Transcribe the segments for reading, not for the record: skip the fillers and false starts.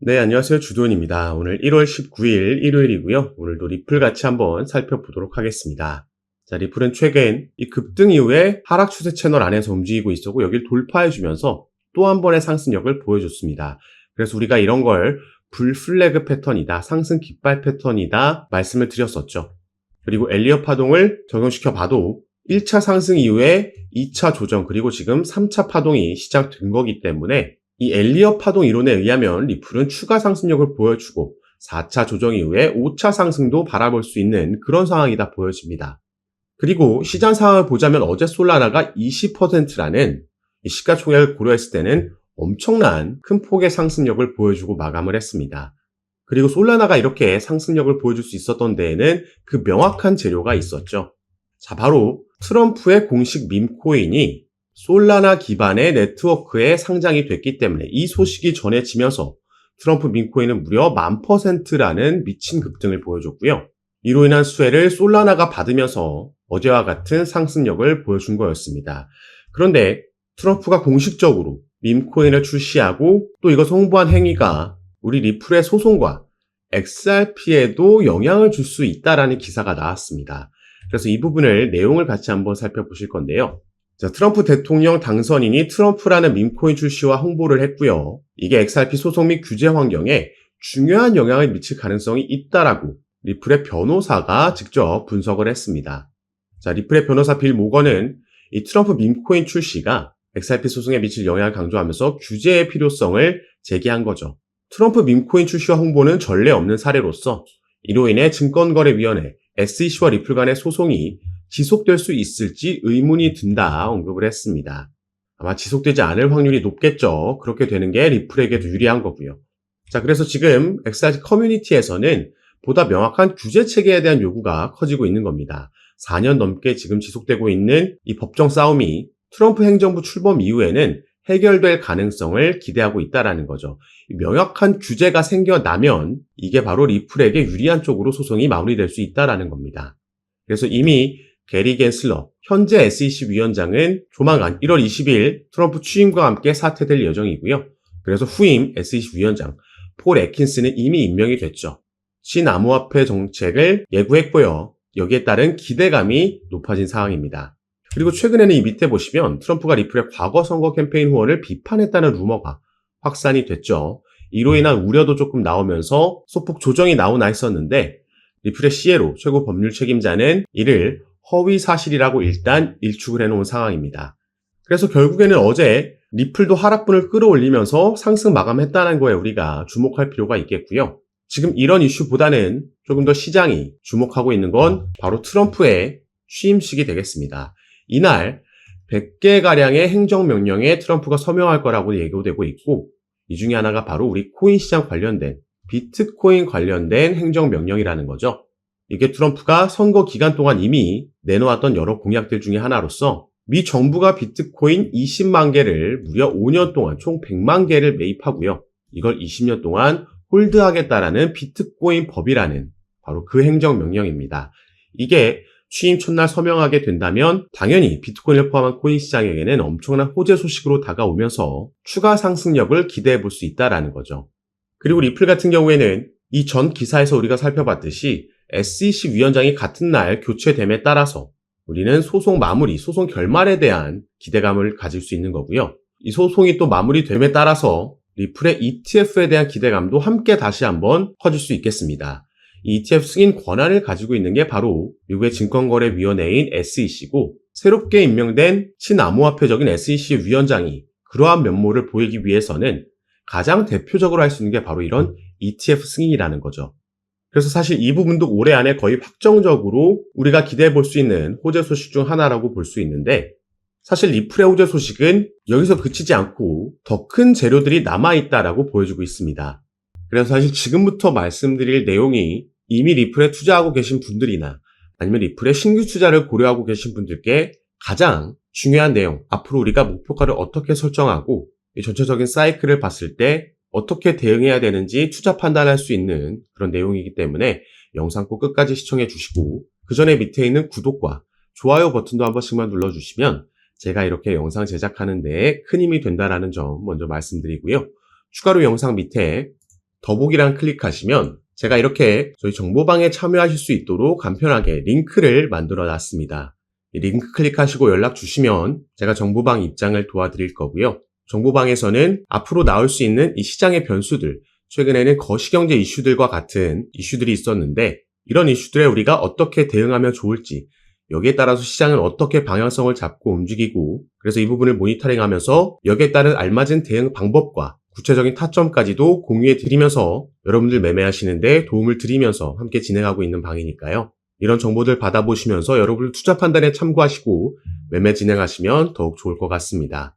네, 안녕하세요. 주도현입니다. 오늘 1월 19일 일요일이고요. 오늘도 리플 같이 한번 살펴보도록 하겠습니다. 자, 리플은 최근 이 급등 이후에 하락 추세 채널 안에서 움직이고 있었고 여기를 돌파해주면서 또 한 번의 상승력을 보여줬습니다. 그래서 우리가 이런 걸 불플래그 패턴이다, 상승 깃발 패턴이다 말씀을 드렸었죠. 그리고 엘리엇 파동을 적용시켜 봐도 1차 상승 이후에 2차 조정 그리고 지금 3차 파동이 시작된 거기 때문에 이 엘리엇 파동 이론에 의하면 리플은 추가 상승력을 보여주고 4차 조정 이후에 5차 상승도 바라볼 수 있는 그런 상황이다 보여집니다. 그리고 시장 상황을 보자면 어제 솔라나가 20%라는 이 시가총액을 고려했을 때는 엄청난 큰 폭의 상승력을 보여주고 마감을 했습니다. 그리고 솔라나가 이렇게 상승력을 보여줄 수 있었던 데에는 그 명확한 재료가 있었죠. 자, 바로 트럼프의 공식 밈코인이 솔라나 기반의 네트워크에 상장이 됐기 때문에 이 소식이 전해지면서 트럼프 밈코인은 무려 1000%라는 미친 급등을 보여줬고요. 이로 인한 수혜를 솔라나가 받으면서 어제와 같은 상승력을 보여준 거였습니다. 그런데 트럼프가 공식적으로 밈코인을 출시하고 또 이것을 홍보한 행위가 우리 리플의 소송과 XRP에도 영향을 줄 수 있다라는 기사가 나왔습니다. 그래서 이 부분을 내용을 같이 한번 살펴보실 건데요. 자, 트럼프 대통령 당선인이 트럼프라는 밈코인 출시와 홍보를 했고요. 이게 XRP 소송 및 규제 환경에 중요한 영향을 미칠 가능성이 있다라고 리플의 변호사가 직접 분석을 했습니다. 자, 리플의 변호사 빌 모건은 이 트럼프 밈코인 출시가 XRP 소송에 미칠 영향을 강조하면서 규제의 필요성을 제기한 거죠. 트럼프 밈코인 출시와 홍보는 전례 없는 사례로서 이로 인해 증권거래위원회 SEC와 리플 간의 소송이 지속될 수 있을지 의문이 든다 언급을 했습니다. 아마 지속되지 않을 확률이 높겠죠. 그렇게 되는 게 리플에게도 유리한 거고요. 자, 그래서 지금 XRP 커뮤니티에서는 보다 명확한 규제 체계에 대한 요구가 커지고 있는 겁니다. 4년 넘게 지금 지속되고 있는 이 법정 싸움이 트럼프 행정부 출범 이후에는 해결될 가능성을 기대하고 있다는 거죠. 명확한 규제가 생겨나면 이게 바로 리플에게 유리한 쪽으로 소송이 마무리될 수 있다는 겁니다. 그래서 이미 게리 겐슬러, 현재 SEC 위원장은 조만간 1월 20일 트럼프 취임과 함께 사퇴될 예정이고요. 그래서 후임 SEC 위원장 폴 애킨스는 이미 임명이 됐죠. 신암호화폐 정책을 예고했고요. 여기에 따른 기대감이 높아진 상황입니다. 그리고 최근에는 이 밑에 보시면 트럼프가 리플의 과거 선거 캠페인 후원을 비판했다는 루머가 확산이 됐죠. 이로 인한 우려도 조금 나오면서 소폭 조정이 나오나 했었는데 리플의 CEO 최고 법률 책임자는 이를 허위 사실이라고 일단 일축을 해놓은 상황입니다. 그래서 결국에는 어제 리플도 하락분을 끌어올리면서 상승 마감했다는 거에 우리가 주목할 필요가 있겠고요. 지금 이런 이슈보다는 조금 더 시장이 주목하고 있는 건 바로 트럼프의 취임식이 되겠습니다. 이날 100개가량의 행정명령에 트럼프가 서명할 거라고 예고되고 있고 이 중에 하나가 바로 우리 코인 시장 관련된 비트코인 관련된 행정명령이라는 거죠. 이게 트럼프가 선거 기간 동안 이미 내놓았던 여러 공약들 중에 하나로서 미 정부가 비트코인 20만 개를 무려 5년 동안 총 100만 개를 매입하고요. 이걸 20년 동안 홀드하겠다라는 비트코인 법이라는 바로 그 행정명령입니다. 이게 취임 첫날 서명하게 된다면 당연히 비트코인을 포함한 코인 시장에게는 엄청난 호재 소식으로 다가오면서 추가 상승력을 기대해 볼 수 있다는 거죠. 그리고 리플 같은 경우에는 이 전 기사에서 우리가 살펴봤듯이 SEC 위원장이 같은 날 교체됨에 따라서 우리는 소송 마무리, 소송 결말에 대한 기대감을 가질 수 있는 거고요. 이 소송이 또 마무리됨에 따라서 리플의 ETF에 대한 기대감도 함께 다시 한번 커질 수 있겠습니다. 이 ETF 승인 권한을 가지고 있는 게 바로 미국의 증권거래위원회인 SEC고 새롭게 임명된 친암호화폐적인 SEC 위원장이 그러한 면모를 보이기 위해서는 가장 대표적으로 할 수 있는 게 바로 이런 ETF 승인이라는 거죠. 그래서 사실 이 부분도 올해 안에 거의 확정적으로 우리가 기대해 볼 수 있는 호재 소식 중 하나라고 볼 수 있는데 사실 리플의 호재 소식은 여기서 그치지 않고 더 큰 재료들이 남아있다라고 보여주고 있습니다. 그래서 사실 지금부터 말씀드릴 내용이 이미 리플에 투자하고 계신 분들이나 아니면 리플에 신규 투자를 고려하고 계신 분들께 가장 중요한 내용, 앞으로 우리가 목표가를 어떻게 설정하고 이 전체적인 사이클을 봤을 때 어떻게 대응해야 되는지 투자 판단할 수 있는 그런 내용이기 때문에 영상 꼭 끝까지 시청해 주시고 그 전에 밑에 있는 구독과 좋아요 버튼도 한 번씩만 눌러주시면 제가 이렇게 영상 제작하는 데에 큰 힘이 된다는 점 먼저 말씀드리고요. 추가로 영상 밑에 더보기란 클릭하시면 제가 이렇게 저희 정보방에 참여하실 수 있도록 간편하게 링크를 만들어 놨습니다. 이 링크 클릭하시고 연락 주시면 제가 정보방 입장을 도와드릴 거고요. 정보방에서는 앞으로 나올 수 있는 이 시장의 변수들, 최근에는 거시경제 이슈들과 같은 이슈들이 있었는데 이런 이슈들에 우리가 어떻게 대응하면 좋을지, 여기에 따라서 시장은 어떻게 방향성을 잡고 움직이고, 그래서 이 부분을 모니터링하면서 여기에 따른 알맞은 대응 방법과 구체적인 타점까지도 공유해 드리면서 여러분들 매매하시는데 도움을 드리면서 함께 진행하고 있는 방이니까요. 이런 정보들 받아보시면서 여러분들 투자 판단에 참고하시고 매매 진행하시면 더욱 좋을 것 같습니다.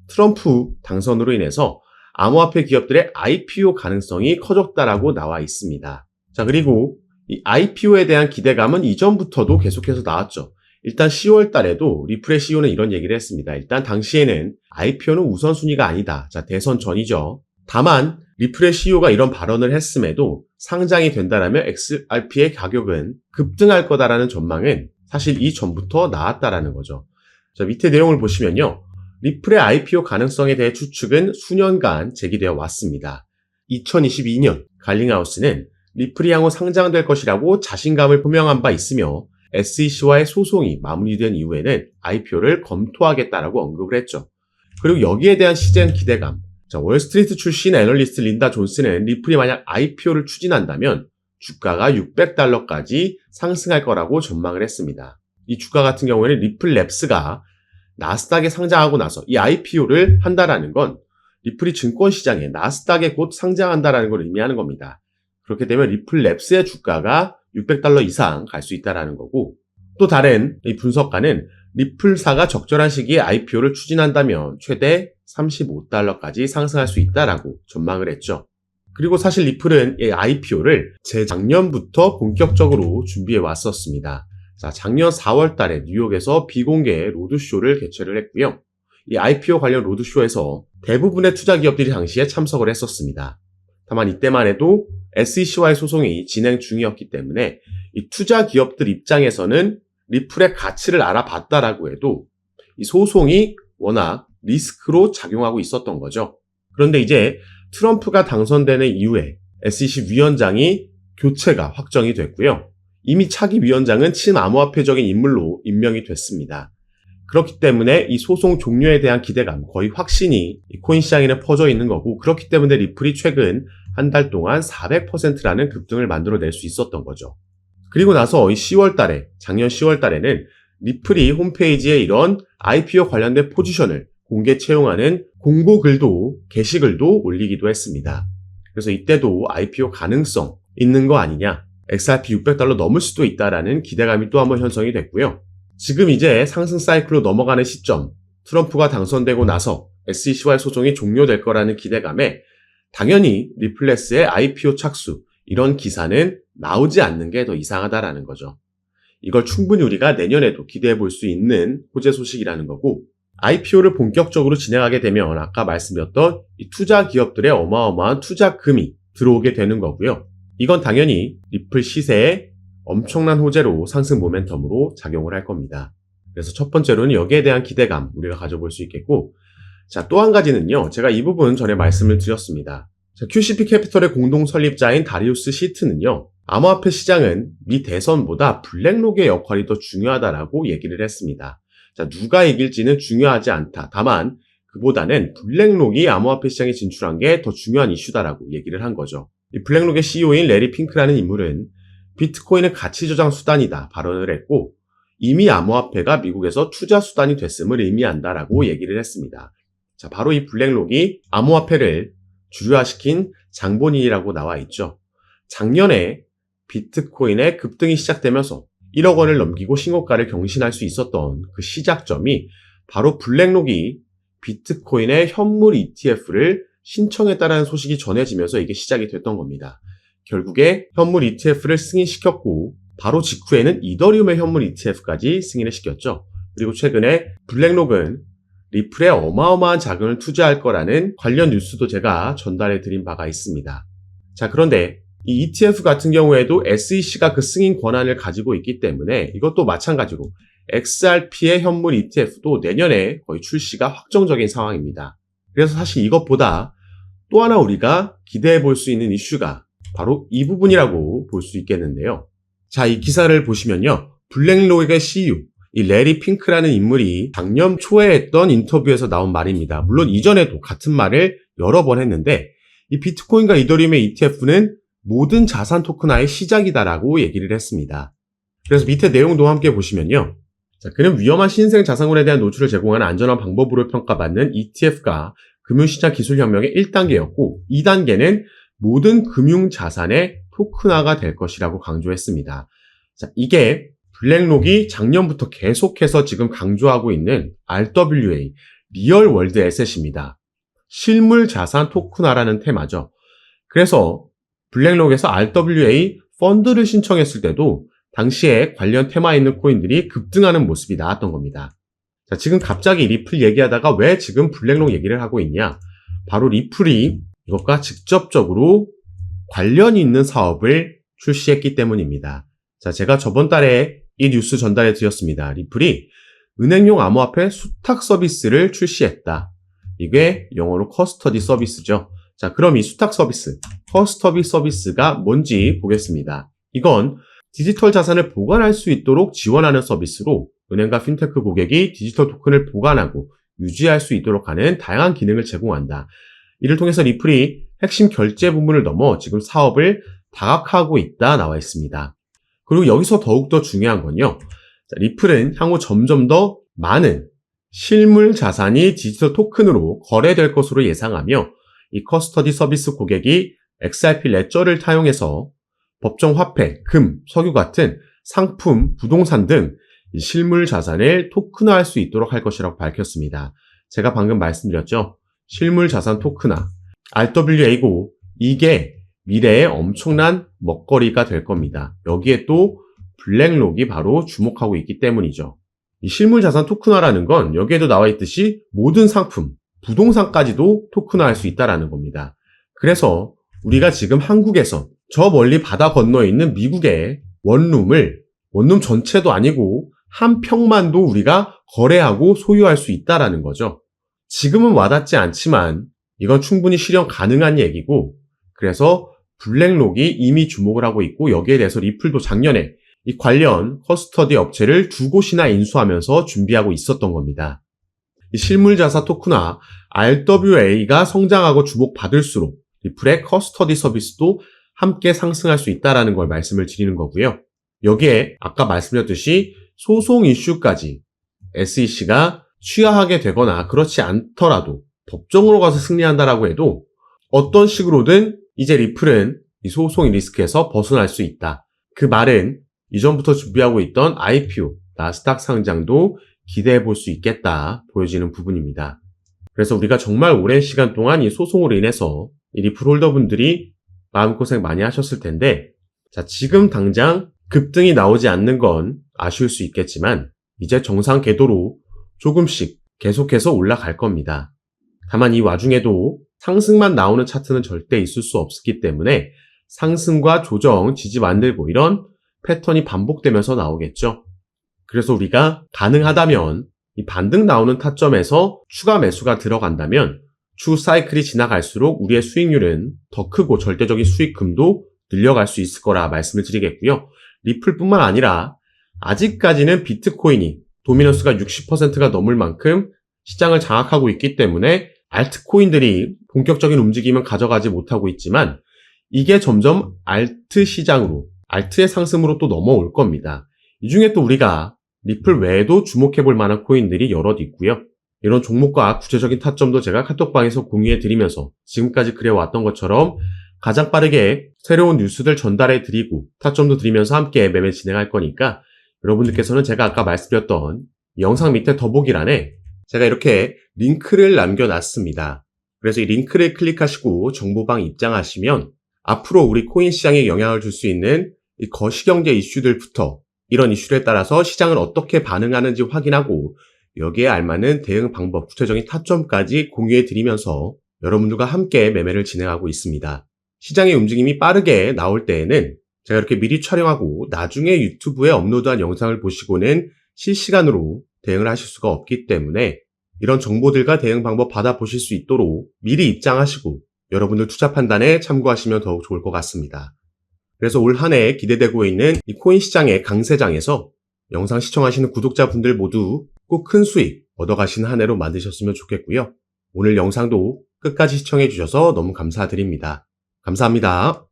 트럼프 당선으로 인해서 암호화폐 기업들의 IPO 가능성이 커졌다라고 나와 있습니다. 자, 그리고 이 IPO에 대한 기대감은 이전부터도 계속해서 나왔죠. 일단 10월 달에도 리플의 CEO는 이런 얘기를 했습니다. 일단 당시에는 IPO는 우선순위가 아니다. 자, 대선 전이죠. 다만 리플의 CEO가 이런 발언을 했음에도 상장이 된다라면 XRP의 가격은 급등할 거다라는 전망은 사실 이전부터 나왔다라는 거죠. 자, 밑에 내용을 보시면요. 리플의 IPO 가능성에 대해 추측은 수년간 제기되어 왔습니다. 2022년 갈링하우스는 리플이 향후 상장될 것이라고 자신감을 표명한 바 있으며 SEC와의 소송이 마무리된 이후에는 IPO를 검토하겠다라고 언급을 했죠. 그리고 여기에 대한 시장 기대감. 자, 월스트리트 출신 애널리스트 린다 존스는 리플이 만약 IPO를 추진한다면 주가가 $600까지 상승할 거라고 전망을 했습니다. 이 주가 같은 경우에는 리플 랩스가 나스닥에 상장하고 나서 이 IPO를 한다라는 건 리플이 증권시장에 나스닥에 곧 상장한다라는 걸 의미하는 겁니다. 그렇게 되면 리플 랩스의 주가가 $600 이상 갈 수 있다라는 거고, 또 다른 이 분석가는 리플사가 적절한 시기에 IPO를 추진한다면 최대 $35까지 상승할 수 있다라고 전망을 했죠. 그리고 사실 리플은 이 IPO를 재작년부터 본격적으로 준비해 왔었습니다. 자, 작년 4월 달에 뉴욕에서 비공개 로드쇼를 개최를 했고요. 이 IPO 관련 로드쇼에서 대부분의 투자 기업들이 당시에 참석을 했었습니다. 다만 이때만 해도 SEC와의 소송이 진행 중이었기 때문에 이 투자 기업들 입장에서는 리플의 가치를 알아봤다라고 해도 이 소송이 워낙 리스크로 작용하고 있었던 거죠. 그런데 이제 트럼프가 당선되는 이후에 SEC 위원장이 교체가 확정이 됐고요. 이미 차기 위원장은 친암호화폐적인 인물로 임명이 됐습니다. 그렇기 때문에 이 소송 종료에 대한 기대감, 거의 확신이 이 코인 시장에는 퍼져 있는 거고, 그렇기 때문에 리플이 최근 한 달 동안 400%라는 급등을 만들어낼 수 있었던 거죠. 그리고 나서 이 10월 달에, 작년 10월 달에는 리플이 홈페이지에 이런 IPO 관련된 포지션을 공개 채용하는 공고글도, 게시글도 올리기도 했습니다. 그래서 이때도 IPO 가능성 있는 거 아니냐, XRP $600 넘을 수도 있다라는 기대감이 또 한번 형성이 됐고요. 지금 이제 상승 사이클로 넘어가는 시점, 트럼프가 당선되고 나서 SEC와의 소송이 종료될 거라는 기대감에 당연히 리플레스의 IPO 착수, 이런 기사는 나오지 않는 게 더 이상하다라는 거죠. 이걸 충분히 우리가 내년에도 기대해 볼 수 있는 호재 소식이라는 거고, IPO를 본격적으로 진행하게 되면 아까 말씀드렸던 이 투자 기업들의 어마어마한 투자금이 들어오게 되는 거고요. 이건 당연히 리플 시세에 엄청난 호재로 상승 모멘텀으로 작용을 할 겁니다. 그래서 첫 번째로는 여기에 대한 기대감 우리가 가져볼 수 있겠고, 자, 또 한 가지는요. 제가 이 부분 전에 말씀을 드렸습니다. 자, QCP 캐피털의 공동 설립자인 다리우스 시트는요. 암호화폐 시장은 미 대선보다 블랙록의 역할이 더 중요하다라고 얘기를 했습니다. 자, 누가 이길지는 중요하지 않다. 다만 그보다는 블랙록이 암호화폐 시장에 진출한 게 더 중요한 이슈다라고 얘기를 한 거죠. 이 블랙록의 CEO인 레리 핑크라는 인물은 비트코인은 가치 저장 수단이다 발언을 했고, 이미 암호화폐가 미국에서 투자 수단이 됐음을 의미한다라고 얘기를 했습니다. 자, 바로 이 블랙록이 암호화폐를 주류화시킨 장본인이라고 나와 있죠. 작년에 비트코인의 급등이 시작되면서 1억 원을 넘기고 신고가를 경신할 수 있었던 그 시작점이 바로 블랙록이 비트코인의 현물 ETF를 신청했다라는 소식이 전해지면서 이게 시작이 됐던 겁니다. 결국에 현물 ETF를 승인시켰고, 바로 직후에는 이더리움의 현물 ETF까지 승인을 시켰죠. 그리고 최근에 블랙록은 리플에 어마어마한 자금을 투자할 거라는 관련 뉴스도 제가 전달해 드린 바가 있습니다. 자, 그런데 이 ETF 같은 경우에도 SEC가 그 승인 권한을 가지고 있기 때문에 이것도 마찬가지로 XRP의 현물 ETF도 내년에 거의 출시가 확정적인 상황입니다. 그래서 사실 이것보다 또 하나 우리가 기대해 볼 수 있는 이슈가 바로 이 부분이라고 볼 수 있겠는데요. 자, 이 기사를 보시면요. 블랙록의 CEO, 이 레리 핑크라는 인물이 작년 초에 했던 인터뷰에서 나온 말입니다. 물론 이전에도 같은 말을 여러 번 했는데 이 비트코인과 이더리움의 ETF는 모든 자산 토큰화의 시작이다라고 얘기를 했습니다. 그래서 밑에 내용도 함께 보시면요. 자, 그는 위험한 신생 자산군에 대한 노출을 제공하는 안전한 방법으로 평가받는 ETF가 금융시장 기술혁명의 1단계였고 2단계는 모든 금융자산의 토큰화가 될 것이라고 강조했습니다. 자, 이게 블랙록이 작년부터 계속해서 지금 강조하고 있는 RWA, 리얼 월드 에셋입니다. 실물 자산 토큰화라는 테마죠. 그래서 블랙록에서 RWA 펀드를 신청했을 때도 당시에 관련 테마에 있는 코인들이 급등하는 모습이 나왔던 겁니다. 자, 지금 갑자기 리플 얘기하다가 왜 지금 블랙록 얘기를 하고 있냐? 바로 리플이 이것과 직접적으로 관련이 있는 사업을 출시했기 때문입니다. 자, 제가 저번 달에 이 뉴스 전달해 드렸습니다. 리플이 은행용 암호화폐 수탁 서비스를 출시했다. 이게 영어로 커스터디 서비스죠. 자, 그럼 이 수탁 서비스, 커스터디 서비스가 뭔지 보겠습니다. 이건 디지털 자산을 보관할 수 있도록 지원하는 서비스로 은행과 핀테크 고객이 디지털 토큰을 보관하고 유지할 수 있도록 하는 다양한 기능을 제공한다. 이를 통해서 리플이 핵심 결제 부분을 넘어 지금 사업을 다각화하고 있다 나와 있습니다. 그리고 여기서 더욱더 중요한 건요. 자, 리플은 향후 점점 더 많은 실물 자산이 디지털 토큰으로 거래될 것으로 예상하며 이 커스터디 서비스 고객이 XRP 레저를 타용해서 법정 화폐, 금, 석유 같은 상품, 부동산 등 실물 자산을 토큰화할 수 있도록 할 것이라고 밝혔습니다. 제가 방금 말씀드렸죠. 실물 자산 토큰화, RWA고 이게 미래에 엄청난 먹거리가 될 겁니다. 여기에 또 블랙록이 바로 주목하고 있기 때문이죠. 이 실물 자산 토큰화라는 건 여기에도 나와 있듯이 모든 상품, 부동산까지도 토큰화할 수 있다는 겁니다. 그래서 우리가 지금 한국에서 저 멀리 바다 건너에 있는 미국의 원룸 전체도 아니고 한 평만도 우리가 거래하고 소유할 수 있다는 거죠. 지금은 와닿지 않지만 이건 충분히 실현 가능한 얘기고 그래서 블랙록이 이미 주목을 하고 있고 여기에 대해서 리플도 작년에 이 관련 커스터디 업체를 2곳이나 인수하면서 준비하고 있었던 겁니다. 이 실물자산 토큰화 RWA가 성장하고 주목받을수록 리플의 커스터디 서비스도 함께 상승할 수 있다는 걸 말씀을 드리는 거고요. 여기에 아까 말씀드렸듯이 소송 이슈까지 SEC가 취하하게 되거나 그렇지 않더라도 법정으로 가서 승리한다라고 해도 어떤 식으로든 이제 리플은 이 소송의 리스크에서 벗어날 수 있다. 그 말은 이전부터 준비하고 있던 IPO, 나스닥 상장도 기대해 볼 수 있겠다 보여지는 부분입니다. 그래서 우리가 정말 오랜 시간 동안 이 소송으로 인해서 이 리플 홀더분들이 마음고생 많이 하셨을 텐데 자, 지금 당장 급등이 나오지 않는 건 아쉬울 수 있겠지만 이제 정상 궤도로 조금씩 계속해서 올라갈 겁니다. 다만 이 와중에도 상승만 나오는 차트는 절대 있을 수 없기 때문에 상승과 조정, 지지 만들고 이런 패턴이 반복되면서 나오겠죠. 그래서 우리가 가능하다면 이 반등 나오는 타점에서 추가 매수가 들어간다면 추후 사이클이 지나갈수록 우리의 수익률은 더 크고 절대적인 수익금도 늘려갈 수 있을 거라 말씀을 드리겠고요. 리플뿐만 아니라 아직까지는 비트코인이 도미넌스가 60%가 넘을 만큼 시장을 장악하고 있기 때문에 알트코인들이 본격적인 움직임은 가져가지 못하고 있지만 이게 점점 알트 시장으로, 알트의 상승으로 또 넘어올 겁니다. 이 중에 또 우리가 리플 외에도 주목해 볼 만한 코인들이 여럿 있고요. 이런 종목과 구체적인 타점도 제가 카톡방에서 공유해 드리면서 지금까지 그래왔던 것처럼 가장 빠르게 새로운 뉴스들 전달해 드리고 타점도 드리면서 함께 매매 진행할 거니까 여러분들께서는 제가 아까 말씀드렸던 영상 밑에 더보기란에 제가 이렇게 링크를 남겨놨습니다. 그래서 이 링크를 클릭하시고 정보방 입장하시면 앞으로 우리 코인 시장에 영향을 줄 수 있는 이 거시경제 이슈들부터 이런 이슈에 따라서 시장을 어떻게 반응하는지 확인하고 여기에 알맞는 대응 방법, 구체적인 타점까지 공유해 드리면서 여러분들과 함께 매매를 진행하고 있습니다. 시장의 움직임이 빠르게 나올 때에는 제가 이렇게 미리 촬영하고 나중에 유튜브에 업로드한 영상을 보시고는 실시간으로 대응을 하실 수가 없기 때문에 이런 정보들과 대응 방법 받아보실 수 있도록 미리 입장하시고 여러분들 투자 판단에 참고하시면 더욱 좋을 것 같습니다. 그래서 올 한 해 기대되고 있는 이 코인 시장의 강세장에서 영상 시청하시는 구독자분들 모두 꼭 큰 수익 얻어가시는 한 해로 만드셨으면 좋겠고요. 오늘 영상도 끝까지 시청해 주셔서 너무 감사드립니다. 감사합니다.